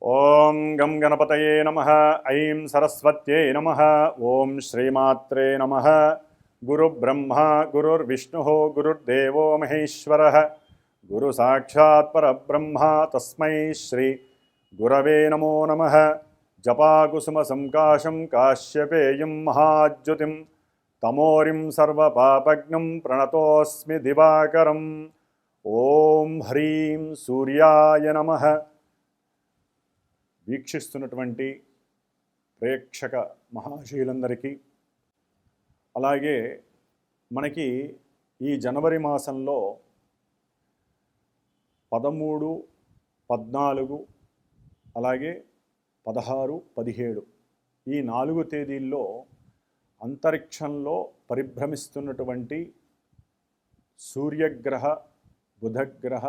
ఓం గం గణపతయే నమః. ఐం సరస్వత్యై నమః. ఓం శ్రీమాత్రే నమః. గురు బ్రహ్మ గురుర్విష్ణుః గురుర్దేవో మహేశ్వరః గురు సాక్షాత్ పరబ్రహ్మ తస్మై శ్రీ గురవే నమో నమః. జపాకుసుమ సంకాశం కాశ్యపేయం మహాజ్యోతిం తమోరిం సర్వపాపజ్ఞం ప్రణతోస్మి దివాకరం. ఓం హ్రీం సూర్యాయ నమః. వీక్షిస్తున్నటువంటి ప్రేక్షక మహాశయులందరికీ, అలాగే మనకి ఈ జనవరి మాసంలో 13, 14 అలాగే 16, 17 ఈ 4 తేదీల్లో అంతరిక్షంలో పరిభ్రమిస్తున్నటువంటి సూర్యగ్రహ, బుధగ్రహ,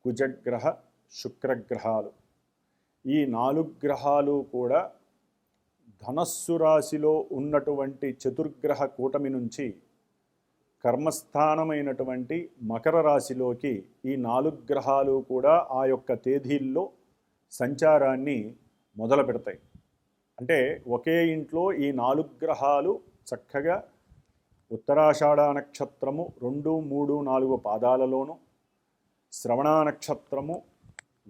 కుజగ్రహ, శుక్రగ్రహాలు, ఈ 4 గ్రహాలు కూడా ధనస్సు రాశిలో ఉన్నటువంటి చతుర్గ్రహ కూటమి నుంచి కర్మస్థానమైనటువంటి మకర రాశిలోకి ఈ 4 గ్రహాలు కూడా ఆ యొక్క తేదీల్లో సంచారాన్ని మొదలు పెడతాయి. అంటే ఒకే ఇంట్లో ఈ 4 గ్రహాలు చక్కగా ఉత్తరాషాఢ నక్షత్రము 2, 3, 4 పాదాలలోను, శ్రవణ నక్షత్రము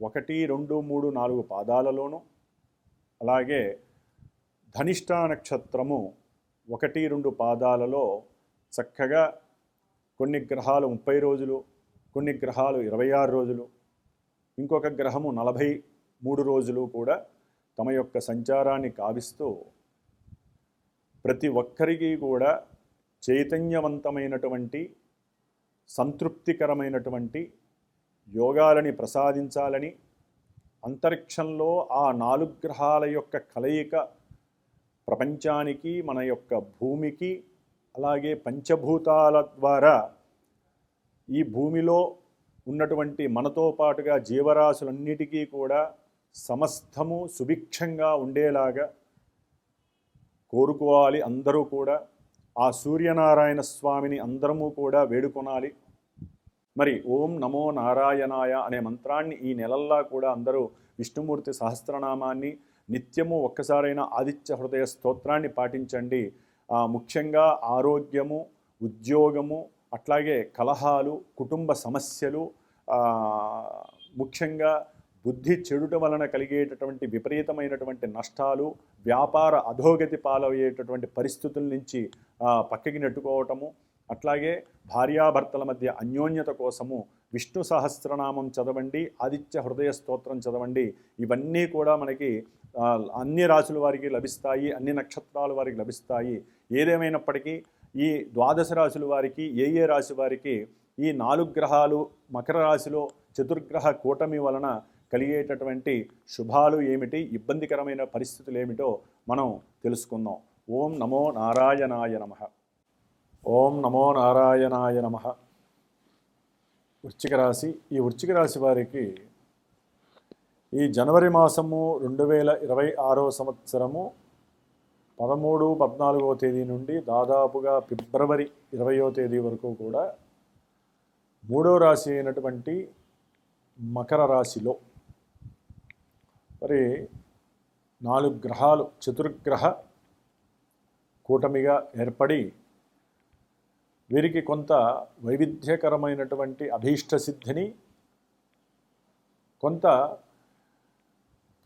1, 2, 3, 4 పాదాలలోను, అలాగే ధనిష్ట నక్షత్రము 1, 2 పాదాలలో చక్కగా కొన్ని గ్రహాలు 30 రోజులు, కొన్ని గ్రహాలు 26 రోజులు, ఇంకొక గ్రహము 43 రోజులు కూడా తమ యొక్క సంచారాన్ని కావిస్తూ ప్రతి ఒక్కరికి కూడా చైతన్యవంతమైనటువంటి సంతృప్తికరమైనటువంటి యోగాలని ప్రసాదించాలని, అంతరిక్షంలో ఆ 4 గ్రహాల యొక్క కలయిక ప్రపంచానికి, మన యొక్క భూమికి, అలాగే పంచభూతాల ద్వారా ఈ భూమిలో ఉన్నటువంటి మనతో పాటుగా జీవరాశులన్నిటికీ కూడా సమస్తము సుభిక్షంగా ఉండేలాగా కోరుకోవాలి. అందరూ కూడా ఆ సూర్యనారాయణ స్వామిని అందరము కూడా వేడుకొనాలి. మరి ఓం నమో నారాయణాయ అనే మంత్రాన్ని ఈ నెలల్లా కూడా అందరూ విష్ణుమూర్తి సహస్రనామాన్ని నిత్యము ఒక్కసారైనా ఆదిత్య హృదయ స్తోత్రాన్ని పాటించండి. ముఖ్యంగా ఆరోగ్యము, ఉద్యోగము, అట్లాగే కలహాలు, కుటుంబ సమస్యలు, ముఖ్యంగా బుద్ధి చెడుట వలన కలిగేటటువంటి విపరీతమైనటువంటి నష్టాలు, వ్యాపార అధోగతి పాలయ్యేటటువంటి పరిస్థితుల నుంచి పక్కకి నెట్టుకోవటము, అట్లాగే భార్యాభర్తల మధ్య అన్యోన్యత కోసము విష్ణు సహస్రనామం చదవండి, ఆదిత్య హృదయ స్తోత్రం చదవండి. ఇవన్నీ కూడా మనకి అన్ని రాశుల వారికి లభిస్తాయి, అన్ని నక్షత్రాల వారికి లభిస్తాయి. ఏదేమైనప్పటికీ ఈ ద్వాదశ రాశుల వారికి, ఏ రాశి వారికి ఈ 4 గ్రహాలు మకర రాశిలో చతుర్గ్రహ కూటమి వలన కలిగేటటువంటి శుభాలు ఏమిటి, ఇబ్బందికరమైన పరిస్థితులు ఏమిటో మనం తెలుసుకుందాం. ఓం నమో నారాయణాయ నమః. ఓం నమో నారాయణాయ నమః. వృశ్చిక రాశి. ఈ వృశ్చిక రాశి వారికి ఈ జనవరి మాసము 2026వ సంవత్సరము 13, 14వ తేదీ నుండి దాదాపుగా ఫిబ్రవరి 20వ తేదీ వరకు కూడా 3వ రాశి అయినటువంటి మకర రాశిలో మరి 4 గ్రహాలు చతుర్గ్రహ కూటమిగా ఏర్పడి వీరికి కొంత వైవిధ్యకరమైనటువంటి అభీష్ట సిద్ధిని, కొంత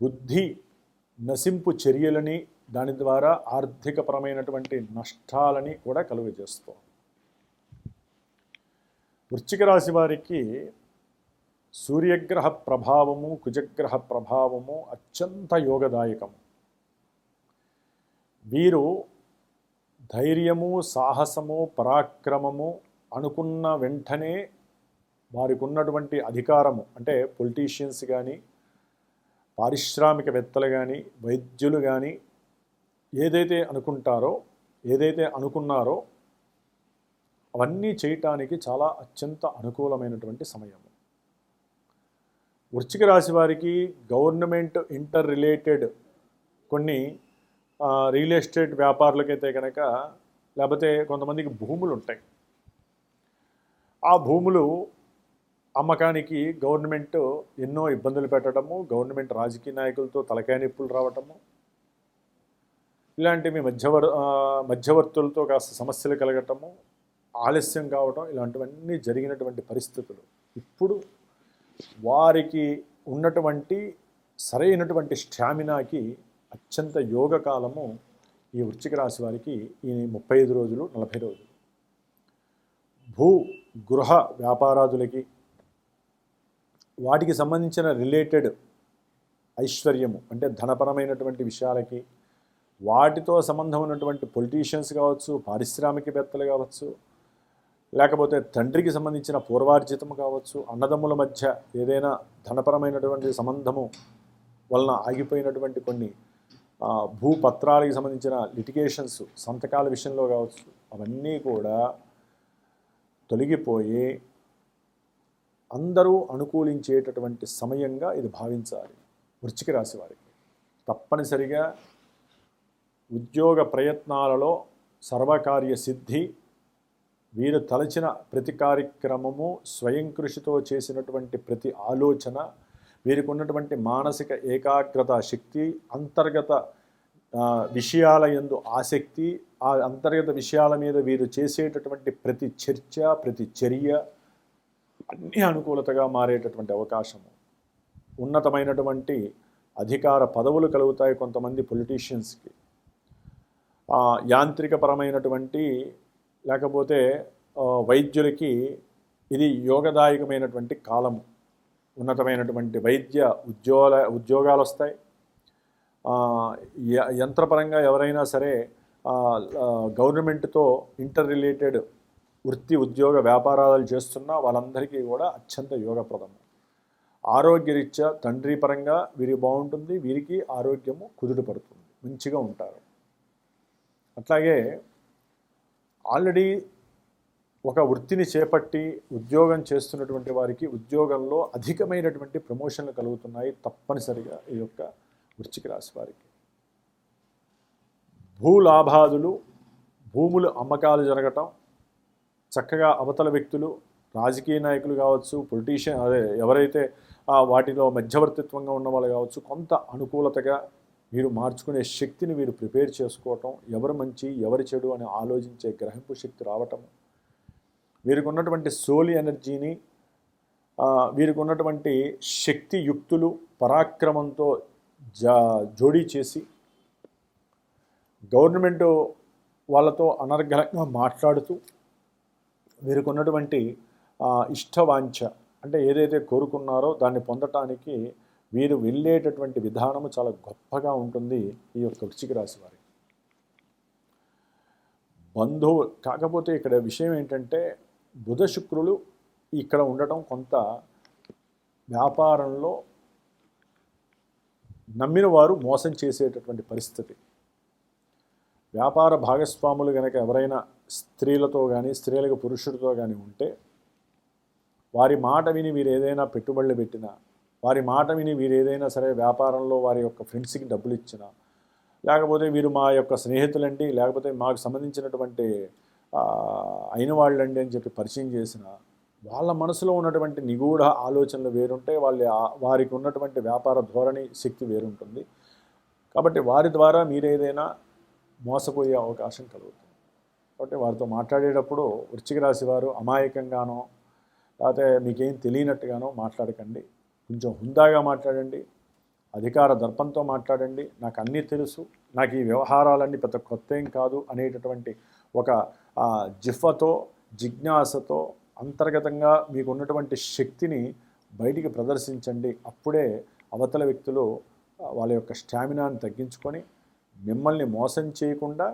బుద్ధి నశింపు చర్యలని, దాని ద్వారా ఆర్థికపరమైనటువంటి నష్టాలని కూడా కలుగజేస్తుంది. వృశ్చిక రాశి వారికి సూర్యగ్రహ ప్రభావము, కుజగ్రహ ప్రభావము అత్యంత యోగదాయకము. వీరు ధైర్యము, సాహసము, పరాక్రమము అనుకున్న వెంటనే వారికి ఉన్నటువంటి అధికారము, అంటే పొలిటీషియన్స్ కానీ, పారిశ్రామికవేత్తలు కానీ, వైద్యులు కానీ ఏదైతే అనుకున్నారో అవన్నీ చేయటానికి చాలా అత్యంత అనుకూలమైనటువంటి సమయము. వృశ్చిక రాశి వారికి గవర్నమెంట్ ఇంటర్ రిలేటెడ్ కొన్ని రియల్ ఎస్టేట్ వ్యాపారులకైతే కనుక, లేకపోతే కొంతమందికి భూములు ఉంటాయి. ఆ భూములు అమ్మకానికి గవర్నమెంట్ ఎన్నో ఇబ్బందులు పెట్టడము, గవర్నమెంట్ రాజకీయ నాయకులతో తలకాయ నొప్పులు రావటము, ఇలాంటివి మధ్యవర్తులతో కాస్త సమస్యలు కలగటము, ఆలస్యం కావటం, ఇలాంటివన్నీ జరిగినటువంటి పరిస్థితులు. ఇప్పుడు వారికి ఉన్నటువంటి సరైనటువంటి స్టామినాకి అత్యంత యోగకాలము ఈ వృశ్చిక రాశి వారికి ఈ 35 రోజులు 40 రోజులు. భూ గృహ వ్యాపారాదులకి, వాటికి సంబంధించిన రిలేటెడ్ ఐశ్వర్యము అంటే ధనపరమైనటువంటి విషయాలకి, వాటితో సంబంధం ఉన్నటువంటి పొలిటీషియన్స్ కావచ్చు, పారిశ్రామికవేత్తలు కావచ్చు, లేకపోతే తండ్రికి సంబంధించిన పూర్వార్జితము కావచ్చు, అన్నదమ్ముల మధ్య ఏదైనా ధనపరమైనటువంటి సంబంధము వలన ఆగిపోయినటువంటి కొన్ని భూపత్రాలకు సంబంధించిన లిటిగేషన్స్, సంతకాల విషయంలో కావచ్చు, అవన్నీ కూడా తొలగిపోయి అందరూ అనుకూలించేటటువంటి సమయంగా ఇది భావించాలి వృశ్చిక రాశి వారికి. తప్పనిసరిగా ఉద్యోగ ప్రయత్నాలలో సర్వకార్య సిద్ధి, వీరు తలచిన ప్రతి కార్యక్రమము, స్వయం కృషితో చేసినటువంటి ప్రతి ఆలోచన, వీరికి ఉన్నటువంటి మానసిక ఏకాగ్రత శక్తి, అంతర్గత విషయాల యందు ఆసక్తి, ఆ అంతర్గత విషయాల మీద వీరు చేసేటటువంటి ప్రతి చర్చ, ప్రతి చర్య అన్నీ అనుకూలతగా మారేటటువంటి అవకాశము. ఉన్నతమైనటువంటి అధికార పదవులు కలుగుతాయి కొంతమంది పొలిటీషియన్స్కి. యాంత్రికపరమైనటువంటి లేకపోతే వైద్యులకి ఇది యోగదాయకమైనటువంటి కాలము. ఉన్నతమైనటువంటి వైద్య ఉద్యోగాలు వస్తాయి. యంత్రపరంగా ఎవరైనా సరే గవర్నమెంట్తో ఇంటర్ రిలేటెడ్ వృత్తి ఉద్యోగ వ్యాపారాలు చేస్తున్నా వాళ్ళందరికీ కూడా అత్యంత యోగప్రదము. ఆరోగ్యరీత్యా తండ్రి పరంగా వీరికి బాగుంటుంది, వీరికి ఆరోగ్యము కుదుట పడుతుంది, మంచిగా ఉంటారు. అట్లాగే ఆల్రెడీ ఒక వృత్తిని చేపట్టి ఉద్యోగం చేస్తున్నటువంటి వారికి ఉద్యోగంలో అధికమైనటువంటి ప్రమోషన్లు కలుగుతున్నాయి తప్పనిసరిగా ఈ యొక్క వృశ్చిక రాశి వారికి. భూలాభాదులు, భూములు అమ్మకాలు జరగటం, చక్కగా అవతల వ్యక్తులు, రాజకీయ నాయకులు కావచ్చు, పొలిటీషియన్ ఎవరైతే వాటిలో మధ్యవర్తిత్వంగా ఉన్న వాళ్ళు కావచ్చు, కొంత అనుకూలతగా వీరు మార్చుకునే శక్తిని వీరు ప్రిపేర్ చేసుకోవటం, ఎవరు మంచి ఎవరి చెడు అని ఆలోచించే గ్రహింపు శక్తి రావటం, వీరికి ఉన్నటువంటి సోలి ఎనర్జీని, వీరికి ఉన్నటువంటి శక్తియుక్తులు పరాక్రమంతో జోడీ చేసి గవర్నమెంట్ వాళ్ళతో అనర్గళంగా మాట్లాడుతూ వీరికి ఉన్నటువంటి ఇష్టవాంఛ అంటే ఏదైతే కోరుకున్నారో దాన్ని పొందటానికి వీరు వెళ్ళేటటువంటి విధానము చాలా గొప్పగా ఉంటుంది ఈ యొక్క వృశ్చిక రాశి వారికి. బంధువు కాకపోతే ఇక్కడ విషయం ఏంటంటే బుధ శుక్రులు ఇక్కడ ఉండటం కొంత వ్యాపారంలో నమ్మిన వారు మోసం చేసేటటువంటి పరిస్థితి. వ్యాపార భాగస్వాములు కనుక ఎవరైనా స్త్రీలతో కానీ స్త్రీలకు పురుషుడితో కానీ ఉంటే వారి మాట విని వీరు ఏదైనా పెట్టుబడులు పెట్టినా, వారి మాట విని వీరు ఏదైనా సరే వ్యాపారంలో వారి యొక్క ఫ్రెండ్స్కి డబ్బులు ఇచ్చినా, లేకపోతే వీరు మా యొక్క స్నేహితులండి లేకపోతే మాకు సంబంధించినటువంటి అయిన వాళ్ళండి అని చెప్పి పరిచయం చేసిన వాళ్ళ మనసులో ఉన్నటువంటి నిగూఢ ఆలోచనలు వేరుంటాయి, వారికి ఉన్నటువంటి వ్యాపార ధోరణి శక్తి వేరుంటుంది. కాబట్టి వారి ద్వారా మీరేదైనా మోసపోయే అవకాశం కలుగుతుంది. కాబట్టి వారితో మాట్లాడేటప్పుడు వృశ్చిక రాశి వారు అమాయకంగానో లేకపోతే మీకేం తెలియనట్టుగానో మాట్లాడకండి. కొంచెం హుందాగా మాట్లాడండి, అధికార దర్పంతో మాట్లాడండి. నాకు అన్నీ తెలుసు, నాకు ఈ వ్యవహారాలన్నీ పెద్ద కొత్త ఏం కాదు అనేటటువంటి ఒక జిఫ్ఫతో జిజ్ఞాసతో అంతర్గతంగా మీకు ఉన్నటువంటి శక్తిని బయటికి ప్రదర్శించండి. అప్పుడే అవతల వ్యక్తులు వాళ్ళ యొక్క స్టామినాని తగ్గించుకొని మిమ్మల్ని మోసం చేయకుండా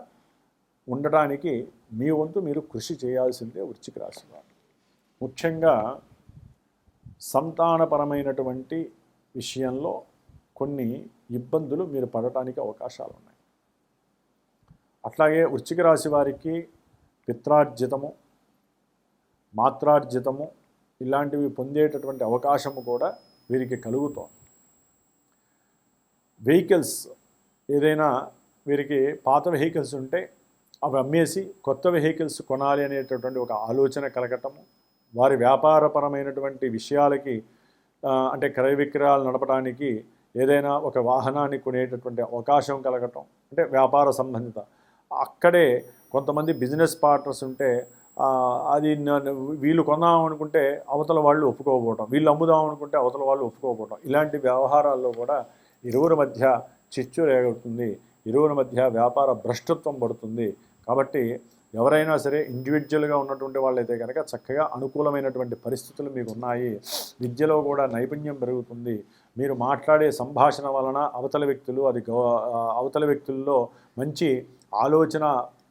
ఉండటానికి మీ వంతు మీరు కృషి చేయాల్సిందే వృశ్చిక రాశి వారు. ముఖ్యంగా సంతానపరమైనటువంటి విషయంలో కొన్ని ఇబ్బందులు మీరు పడటానికి అవకాశాలు ఉన్నాయి. అట్లాగే వృశ్చిక రాశి వారికి పిత్రార్జితము, మాత్రార్జితము ఇలాంటివి పొందేటటువంటి అవకాశము కూడా వీరికి కలుగుతోంది. వెహికల్స్ ఏదైనా వీరికి పాత వెహికల్స్ ఉంటే అవి అమ్మేసి కొత్త వెహికల్స్ కొనాలి అనేటటువంటి ఒక ఆలోచన కలగటము, వారి వ్యాపారపరమైనటువంటి విషయాలకి అంటే క్రయ విక్రయాలు నడపడానికి ఏదైనా ఒక వాహనాన్ని కొనేటటువంటి అవకాశం కలగటం, అంటే వ్యాపార సంబంధిత. అక్కడే కొంతమంది బిజినెస్ పార్ట్నర్స్ ఉంటే అది వీళ్ళు కొందాం అనుకుంటే అవతల వాళ్ళు ఒప్పుకోకపోవటం, వీళ్ళు అమ్ముదాం అనుకుంటే అవతల వాళ్ళు ఒప్పుకోకపోవటం, ఇలాంటి వ్యవహారాల్లో కూడా ఇరువురి మధ్య చిచ్చు రేగుతుంది, ఇరువురి మధ్య వ్యాపార భ్రష్టత్వం పడుతుంది. కాబట్టి ఎవరైనా సరే ఇండివిజువల్గా ఉన్నటువంటి వాళ్ళైతే కనుక చక్కగా అనుకూలమైనటువంటి పరిస్థితులు మీకు ఉన్నాయి. విద్యలో కూడా నైపుణ్యం పెరుగుతుంది. మీరు మాట్లాడే సంభాషణ వలన అవతల వ్యక్తుల్లో మంచి ఆలోచన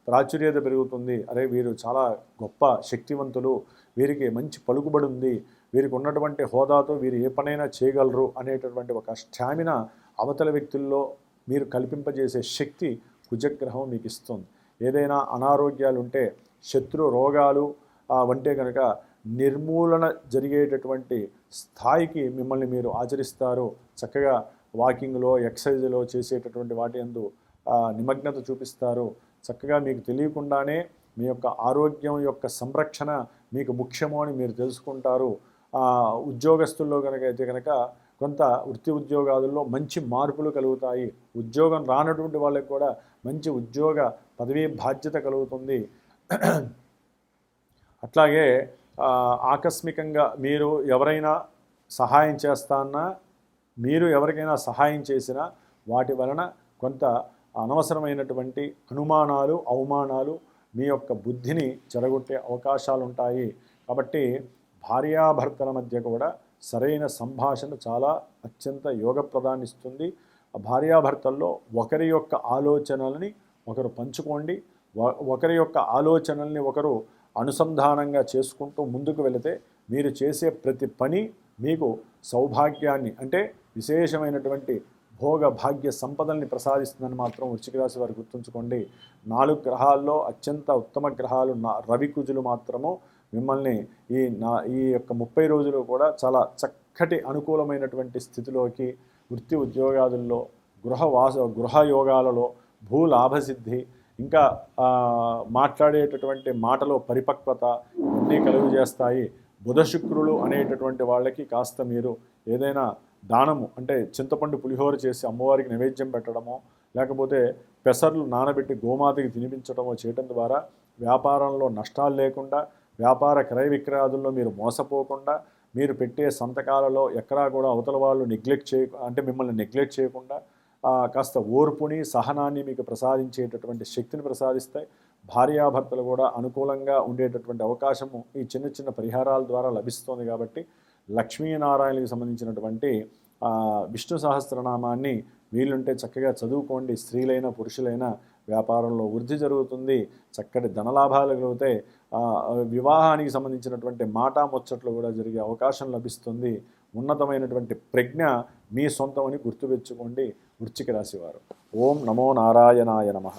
ప్రాచుర్యత పెరుగుతుంది. అరే వీరు చాలా గొప్ప శక్తివంతులు, వీరికి మంచి పలుకుబడి ఉంది, వీరికి ఉన్నటువంటి హోదాతో వీరు ఏ పనైనా చేయగలరు అనేటటువంటి ఒక స్టామినా అవతల వ్యక్తుల్లో మీరు కల్పింపజేసే శక్తి కుజగ్రహం మీకు ఇస్తుంది. ఏదైనా అనారోగ్యాలు ఉంటే, శత్రు రోగాలు వంటే కనుక నిర్మూలన జరిగేటటువంటి స్థాయికి మిమ్మల్ని మీరు ఆచరిస్తారు. చక్కగా వాకింగ్లో, ఎక్సర్సైజ్లో చేసేటటువంటి వాటి యందు నిమగ్నత చూపిస్తారు. చక్కగా మీకు తెలియకుండానే మీ యొక్క ఆరోగ్యం యొక్క సంరక్షణ మీకు ముఖ్యమో అని మీరు తెలుసుకుంటారు. ఉద్యోగస్తుల్లో కనుక అయితే కనుక కొంత వృత్తి ఉద్యోగాలలో మంచి మార్పులు కలుగుతాయి. ఉద్యోగం రానటువంటి వాళ్ళకి కూడా మంచి ఉద్యోగ పదవీ బాధ్యత కలుగుతుంది. అట్లాగే ఆకస్మికంగా మీరు ఎవరైనా సహాయం చేస్తాన్నా, మీరు ఎవరికైనా సహాయం చేసినా వాటి వలన కొంత అనవసరమైనటువంటి అనుమానాలు, అవమానాలు మీ యొక్క బుద్ధిని చెడగొట్టే అవకాశాలు ఉంటాయి. కాబట్టి భార్యాభర్తల మధ్య కూడా సరైన సంభాషణ చాలా అత్యంత యోగప్రదాన్ని ఇస్తుంది. భార్యాభర్తల్లో ఒకరి యొక్క ఆలోచనల్ని ఒకరు పంచుకోండి. ఒకరి యొక్క ఆలోచనల్ని ఒకరు అనుసంధానంగా చేసుకుంటూ ముందుకు వెళితే మీరు చేసే ప్రతి పని మీకు సౌభాగ్యాన్ని, అంటే విశేషమైనటువంటి భోగ భాగ్య సంపదల్ని ప్రసాదిస్తుందని మాత్రం వృశ్చిక రాశి వారు గుర్తుంచుకోండి. 4 గ్రహాల్లో అత్యంత ఉత్తమ గ్రహాలు రవి కుజులు మాత్రము మిమ్మల్ని ఈ యొక్క 30 రోజులు కూడా చాలా చక్కటి అనుకూలమైనటువంటి స్థితిలోకి, వృత్తి ఉద్యోగాదుల్లో, గృహయోగాలలో భూలాభసిద్ధి, ఇంకా మాట్లాడేటటువంటి మాటలో పరిపక్వత ఇవన్నీ కలుగు చేస్తాయి. బుధ శుక్రులు అనేటటువంటి వాళ్ళకి కాస్త మీరు ఏదైనా దానము, అంటే చింతపండు పులిహోర చేసి అమ్మవారికి నైవేద్యం పెట్టడమో, లేకపోతే పెసర్లు నానబెట్టి గోమాతకి తినిపించడమో చేయడం ద్వారా వ్యాపారంలో నష్టాలు లేకుండా, వ్యాపార క్రయ విక్రయాదుల్లో మీరు మోసపోకుండా, మీరు పెట్టే సంతకాలలో ఎక్కడా కూడా అవతల వాళ్ళు మిమ్మల్ని నెగ్లెక్ట్ చేయకుండా కాస్త ఓర్పుని, సహనాన్ని మీకు ప్రసాదించేటటువంటి శక్తిని ప్రసాదిస్తాయి. భార్యాభర్తలు కూడా అనుకూలంగా ఉండేటటువంటి అవకాశము ఈ చిన్న చిన్న పరిహారాల ద్వారా లభిస్తుంది. కాబట్టి లక్ష్మీనారాయణకి సంబంధించినటువంటి విష్ణు సహస్రనామాన్ని వీలుంటే చక్కగా చదువుకోండి. స్త్రీలైనా పురుషులైనా వ్యాపారంలో వృద్ధి జరుగుతుంది, చక్కటి ధనలాభాలు కలుగుతాయి. వివాహానికి సంబంధించినటువంటి మాట ముచ్చట్లు కూడా జరిగే అవకాశం లభిస్తుంది. ఉన్నతమైనటువంటి ప్రజ్ఞ మీ సొంతమని గుర్తుపెచ్చుకోండి వృశ్చిక రాశివారు. ఓం నమో నారాయణాయ నమః.